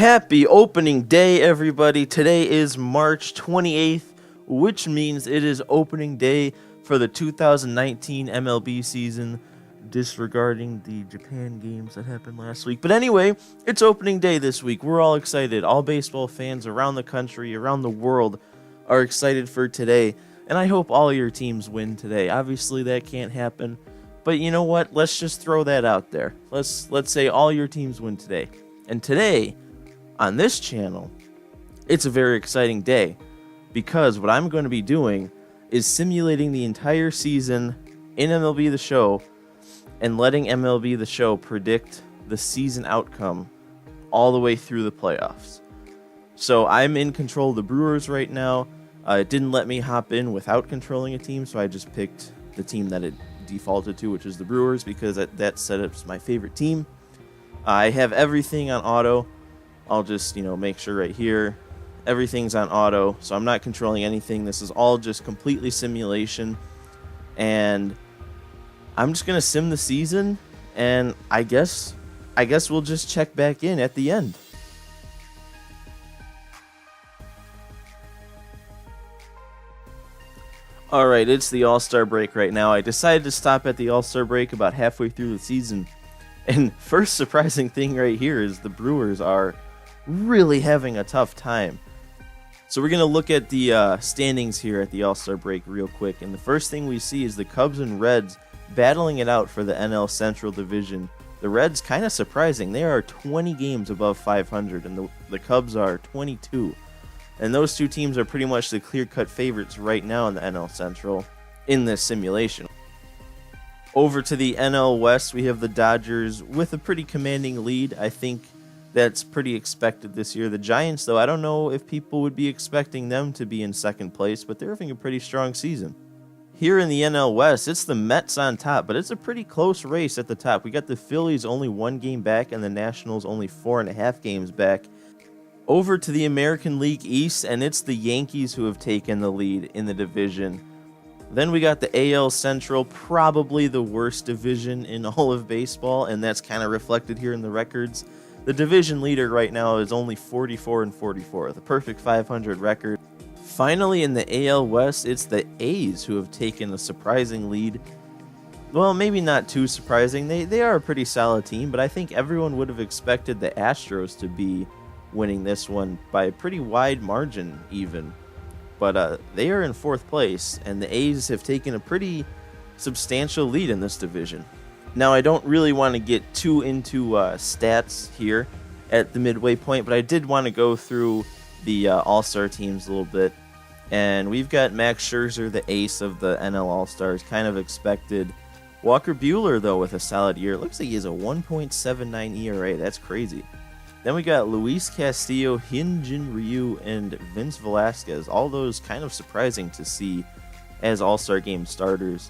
Happy opening day, everybody. Today is March 28th, which means it is opening day for the 2019 MLB season, disregarding the Japan games that happened last week. But anyway, it's opening day this week. We're all excited. All baseball fans around the country, around the world are excited for today. And I hope all your teams win today. Obviously, that can't happen. But you know what? Let's just throw that out there. Let's say all your teams win today. And today, on this channel, it's a very exciting day because what I'm going to be doing is simulating the entire season in MLB The Show and letting MLB The Show predict the season outcome all the way through the playoffs. So I'm in control of the Brewers right now. It didn't let me hop in without controlling a team, so I just picked the team that it defaulted to, which is the Brewers, because that setup's my favorite team. I have everything on auto. I'll just, make sure right here everything's on auto, so I'm not controlling anything. This is all just completely simulation, and I'm just gonna sim the season, and I guess we'll just check back in at the end. Alright, it's the All-Star break right now. I decided to stop at the All-Star break about halfway through the season. And first surprising thing right here is the Brewers are really having a tough time. So we're going to look at the standings here at the All-Star break real quick. And the first thing we see is the Cubs and Reds battling it out for the NL Central Division. The Reds, kind of surprising. They are 20 games above 500, and the Cubs are 22. And those two teams are pretty much the clear-cut favorites right now in the NL Central in this simulation. Over to the NL West, we have the Dodgers with a pretty commanding lead. I think that's pretty expected this year. The Giants, though, I don't know if people would be expecting them to be in second place, but they're having a pretty strong season. Here in the NL West, it's the Mets on top, but it's a pretty close race at the top. We got the Phillies only 1 game back and the Nationals only 4.5 games back. Over to the American League East, and it's the Yankees who have taken the lead in the division. Then we got the AL Central, probably the worst division in all of baseball, and that's kind of reflected here in the records. The division leader right now is only 44-44, the perfect 500 record. Finally, in the AL West, it's the A's who have taken a surprising lead. Well, maybe not too surprising. They are a pretty solid team, but I think everyone would have expected the Astros to be winning this one by a pretty wide margin even. But they are in 4th place, and the A's have taken a pretty substantial lead in this division. Now, I don't really want to get too into stats here at the midway point, but I did want to go through the All-Star teams a little bit. And we've got Max Scherzer, the ace of the NL All-Stars, kind of expected. Walker Buehler, though, with a solid year. It looks like he has a 1.79 ERA. That's crazy. Then we got Luis Castillo, Hyun-Jin Ryu, and Vince Velasquez. All those kind of surprising to see as All-Star Game starters.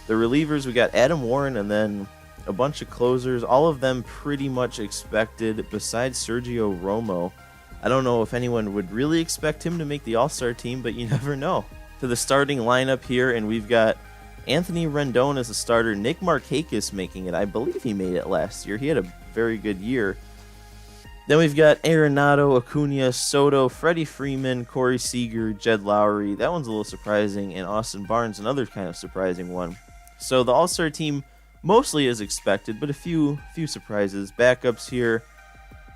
The relievers, we got Adam Warren and then a bunch of closers. All of them pretty much expected besides Sergio Romo. I don't know if anyone would really expect him to make the All-Star team, but you never know. To the starting lineup here, and we've got Anthony Rendon as a starter. Nick Markakis making it. I believe he made it last year. He had a very good year. Then we've got Arenado, Acuna, Soto, Freddie Freeman, Corey Seager, Jed Lowry. That one's a little surprising. And Austin Barnes, another kind of surprising one. So the All-Star team mostly as expected, but a few surprises. Backups here.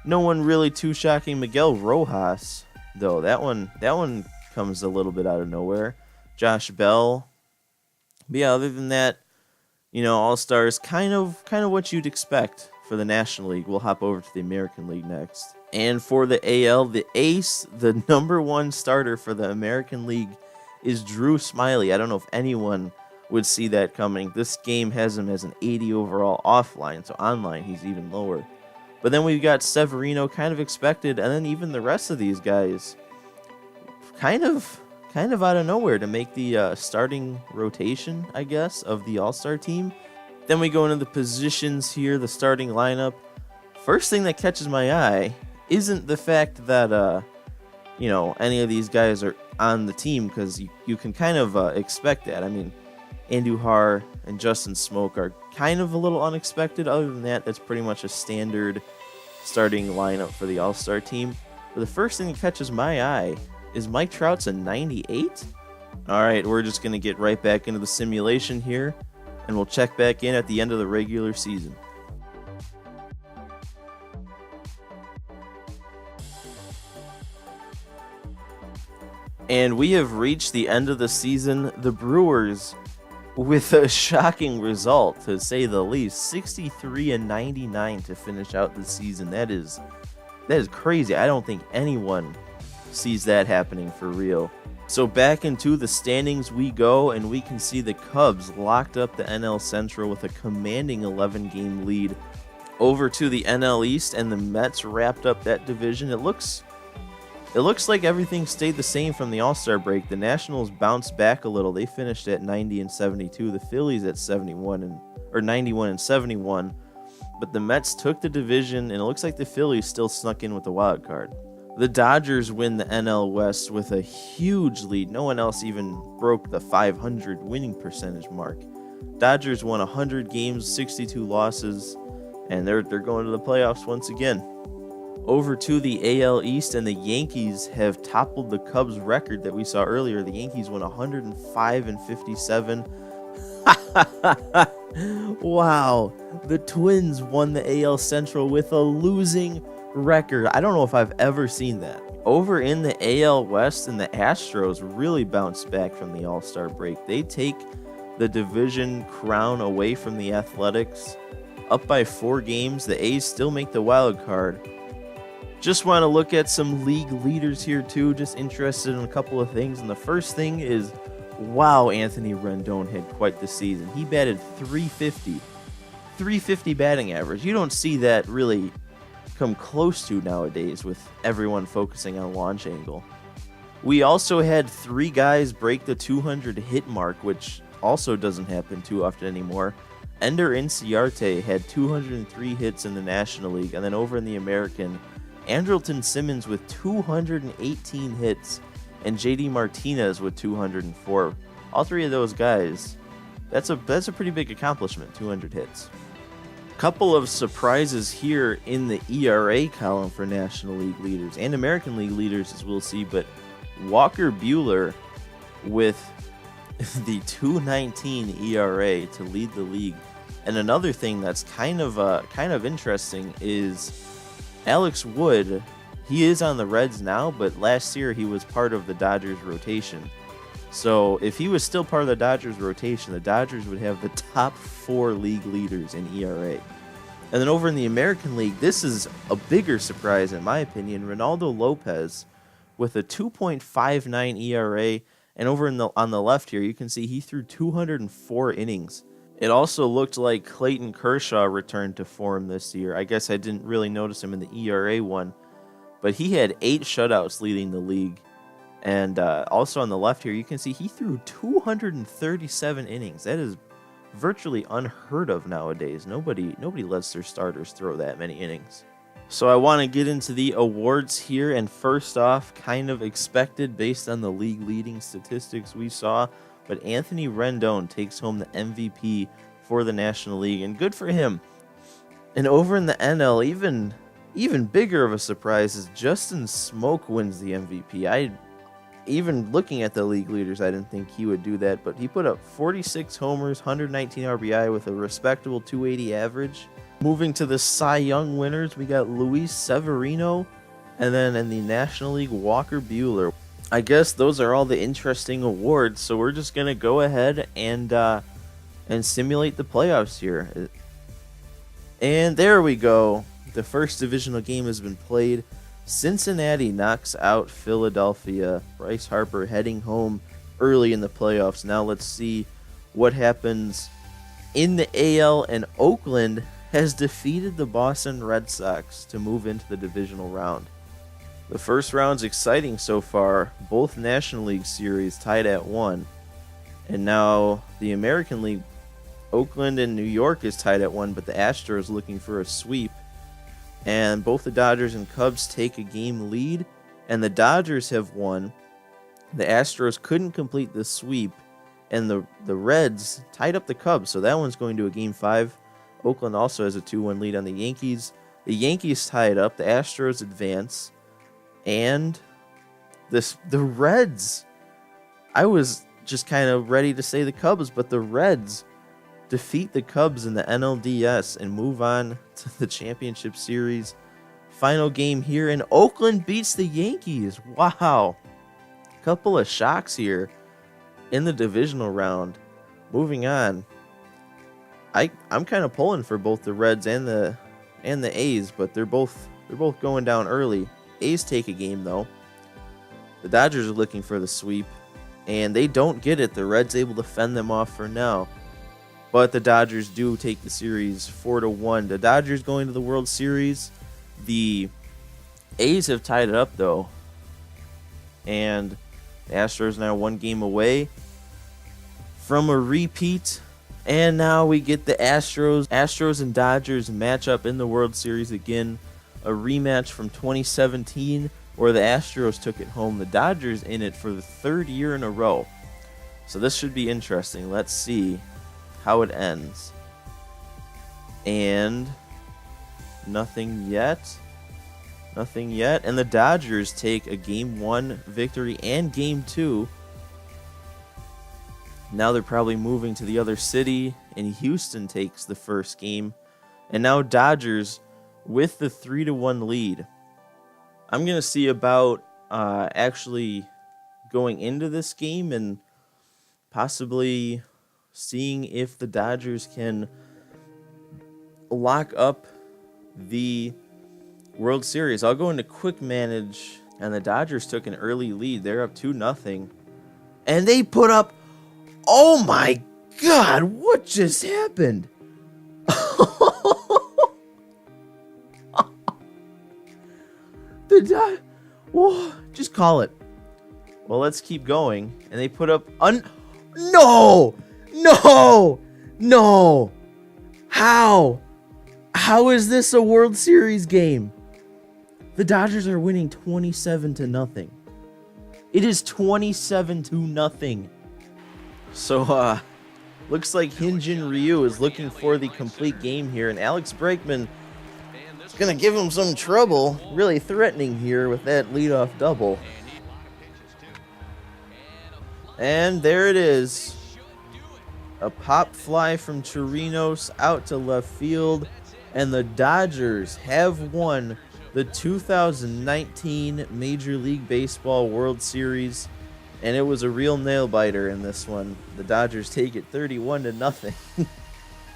No one really too shocking. Miguel Rojas, though. That one comes a little bit out of nowhere. Josh Bell. But yeah, other than that, All-Stars, kind of what you'd expect. For the National League, we'll hop over to the American League next. And for the AL, the ace, the #1 starter for the American League is Drew Smyly. I don't know if anyone would see that coming. This game has him as an 80 overall offline, so online he's even lower. But then we've got Severino, kind of expected, and then even the rest of these guys kind of out of nowhere to make the starting rotation, I guess, of the All-Star team. Then we go into the positions here, the starting lineup. First thing that catches my eye isn't the fact that, any of these guys are on the team, because you can kind of expect that. I mean, Andujar and Justin Smoke are kind of a little unexpected. Other than that, that's pretty much a standard starting lineup for the All-Star team. But the first thing that catches my eye is Mike Trout's a 98. All right, we're just going to get right back into the simulation here, and we'll check back in at the end of the regular season. And we have reached the end of the season. The Brewers, with a shocking result, to say the least, 63-99 to finish out the season. That is crazy. I don't think anyone sees that happening for real. So back into the standings we go, and we can see the Cubs locked up the NL Central with a commanding 11-game lead over to the NL East, and the Mets wrapped up that division. It looks like everything stayed the same from the All-Star break. The Nationals bounced back a little. They finished at 90-72. The Phillies at 91-71. But the Mets took the division, and it looks like the Phillies still snuck in with the wild card. The Dodgers win the NL West with a huge lead. No one else even broke the 500 winning percentage mark. Dodgers won 100 games, 62 losses, and they're going to the playoffs once again. Over to the AL East, and the Yankees have toppled the Cubs record that we saw earlier. The Yankees won 105-57. Wow. The Twins won the AL Central with a losing record. I don't know if I've ever seen that. Over in the AL West, and the Astros really bounced back from the All-Star break. They take the division crown away from the Athletics. Up by 4 games, the A's still make the wild card. Just want to look at some league leaders here too, just interested in a couple of things. And the first thing is, wow, Anthony Rendon had quite the season. He batted .350 batting average. You don't see that really come close to nowadays with everyone focusing on launch angle. We also had 3 guys break the 200 hit mark, which also doesn't happen too often anymore. Ender Inciarte had 203 hits in the National League, and then over in the American, Andrelton Simmons with 218 hits, and JD Martinez with 204. All 3 of those guys, that's a pretty big accomplishment, 200 hits. Couple of surprises here in the ERA column for National League leaders and American League leaders, as we'll see, but Walker Buehler with the 2.19 ERA to lead the league. And another thing that's kind of interesting is Alex Wood. He is on the Reds now, but last year he was part of the Dodgers rotation. So if he was still part of the Dodgers rotation, the Dodgers would have the top 4 league leaders in ERA. And then over in the American League, this is a bigger surprise in my opinion. Ronaldo Lopez with a 2.59 ERA, and over on the left here, you can see he threw 204 innings. It also looked like Clayton Kershaw returned to form this year. I guess I didn't really notice him in the ERA one, but he had 8 shutouts leading the league. And also on the left here, you can see he threw 237 innings. That is virtually unheard of nowadays. Nobody lets their starters throw that many innings. So I want to get into the awards here, and first off, kind of expected based on the league leading statistics we saw, but Anthony Rendon takes home the MVP for the National League, and good for him. And over in the NL, even bigger of a surprise is Justin Smoke wins the MVP. Even looking at the league leaders, I didn't think he would do that, but he put up 46 homers, 119 RBI with a respectable 280 average. Moving to the Cy Young winners, we got Luis Severino, and then in the National League, Walker Buehler. I guess those are all the interesting awards, so we're just going to go ahead and simulate the playoffs here. And there we go. The first divisional game has been played. Cincinnati knocks out Philadelphia. Bryce Harper heading home early in the playoffs. Now let's see what happens in the AL, and Oakland has defeated the Boston Red Sox to move into the divisional round. The first round's exciting so far. Both National League series tied at 1. And now the American League, Oakland and New York is tied at 1, but the Astros looking for a sweep. And both the Dodgers and Cubs take a game lead, and the Dodgers have won. The Astros couldn't complete the sweep, and the Reds tied up the Cubs, so that one's going to a game 5. Oakland also has a 2-1 lead on the Yankees. The Yankees tie it up, the Astros advance, and the Reds. I was just kind of ready to say the Cubs, but the Reds defeat the Cubs in the NLDS and move on to the championship series. Final game here, and Oakland beats the Yankees. Wow. Couple of shocks here in the divisional round. Moving on. I'm kind of pulling for both the Reds and the A's, but they're both going down early. A's take a game though. The Dodgers are looking for the sweep, and they don't get it. The Reds able to fend them off for now. But the Dodgers do take the series 4-1. The Dodgers going to the World Series. The A's have tied it up though. And the Astros now 1 game away from a repeat. And now we get the Astros and Dodgers match up in the World Series again. A rematch from 2017 where the Astros took it home. The Dodgers in it for the 3rd year in a row. So this should be interesting. Let's see how it ends. And nothing yet. And the Dodgers take a Game 1 victory and Game 2. Now they're probably moving to the other city, and Houston takes the first game. And now Dodgers with the 3-1 lead. I'm going to see about actually going into this game and possibly seeing if the Dodgers can lock up the World Series. I'll go into quick manage, and the Dodgers took an early lead. They're up 2-0. And they put up... Oh my God, what just happened? Whoa, just call it. Well, let's keep going. And they put up... No! How? How is this a World Series game? The Dodgers are winning 27-0. It is 27-0. So, looks like Hyun-Jin Ryu is looking for the complete game here, and Alex Bregman is going to give him some trouble, really threatening here with that leadoff double. And there it is. A pop fly from Chirinos out to left field, and the Dodgers have won the 2019 Major League Baseball World Series. And it was a real nail-biter in this one. The Dodgers take it 31-0.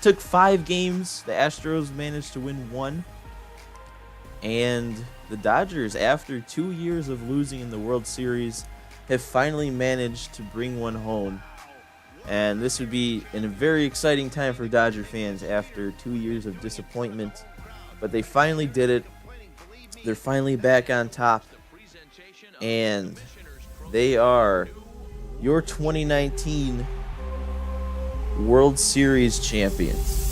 Took 5 games. The Astros managed to win 1. And the Dodgers, after 2 years of losing in the World Series, have finally managed to bring one home. And this would be a very exciting time for Dodger fans after 2 years of disappointment. But they finally did it. They're finally back on top. And... they are your 2019 World Series champions.